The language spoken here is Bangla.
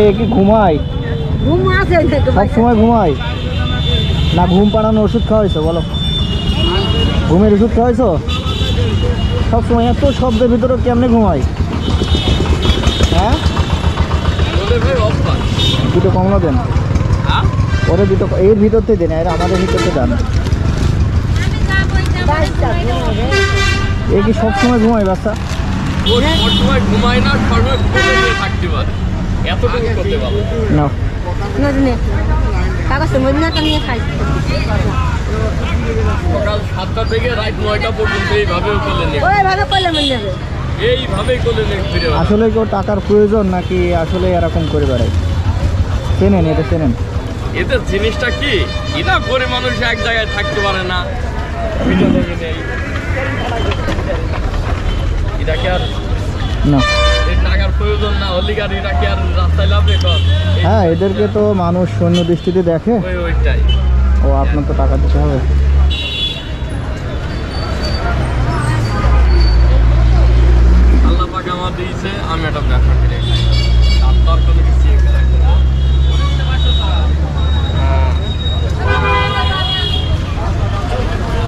এ কি ঘুমায়? সব সময় ঘুমায় না? ঘুম পাড়ানো ওষুধ খাওয়াইছো বলো? ঘুমের ওষুধ খাওয়াইছো? সব সময় এত শব্দের ভিতরে কেমনে ঘুমায়? হ্যাঁ, দুটো কমলা দেন, ওরে দুটো এর ভিতরতে দেন, এর আমাদের ভিতরতে দেন। এ কি সব সময় ঘুমায় বাচ্চা? ঘুমায় না, থাকতে পারে, এতটুকু করতে পারে না। সকাল 7টা থেকে রাত 9টা পর্যন্ত এইভাবেও চলে নেই, এইভাবেই চলে নেই। আসলে কেউ টাকার প্রয়োজন নাকি আসলে এরকম করে বেড়ায়? চেনেন এটা? চেনেন এদের জিনিসটা কি? এটা গরিব মানুষ এক জায়গায় থাকতে পারে না, এটা কি আর না? টাকার প্রয়োজন না হলে আর এরা কি আর রাস্তায় লাভবে? হ্যাঁ, এদেরকে তো মানুষ সৈন্য দৃষ্টিতে দেখে। ওইটাই। ও আপনার তো টাকা দিতে হবে।